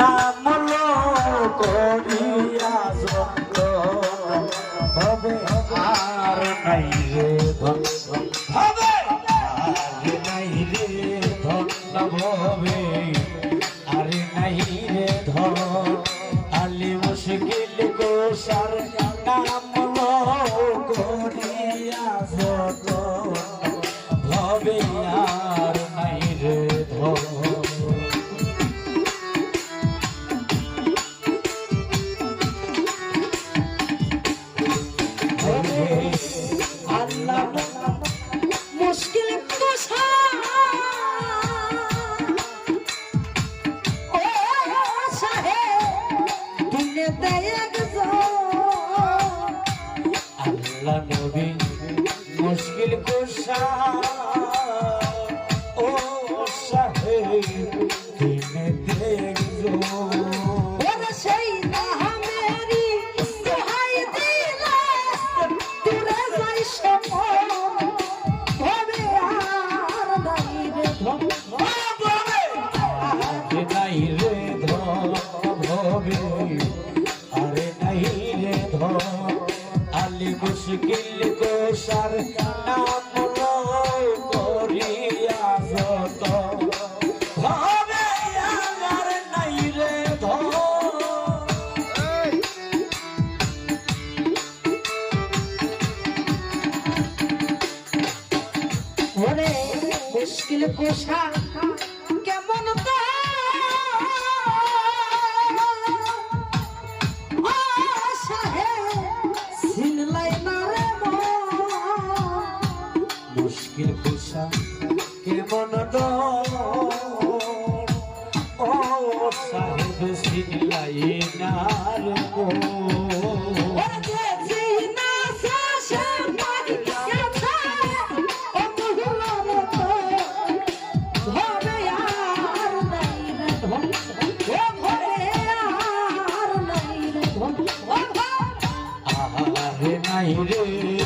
নাম লো করিয়া যত হবে আর নাই রে ধন হবে আর নাই রে ধন হবে আর নাই রে ধন আলি মুশকিল গোসার নাম লো করিয়া যত হবে আর নাই রে ধন মুশকিল কুশা ও সাহে দিনে দেখ আল্লাহ নবী মুশকিল কুশা ও সাহে দিনে দেখো ওরে সেই না মেরি দোহাই দিলা তুরে যাই সপন হবে আর নাই রে ধন আরে নাই রে ধন হবে আরে নাই রে ধন আলি মুশকিল কোশার নাম লো করিয়া যত হবে আর নাই রে ধন ওরে মুশকিল কুশা কেমন তো সাহে সিনলাই না রে মুশকিল কুশা কেমন ও সাহেব সিনলাই না রে আহারে নাই রে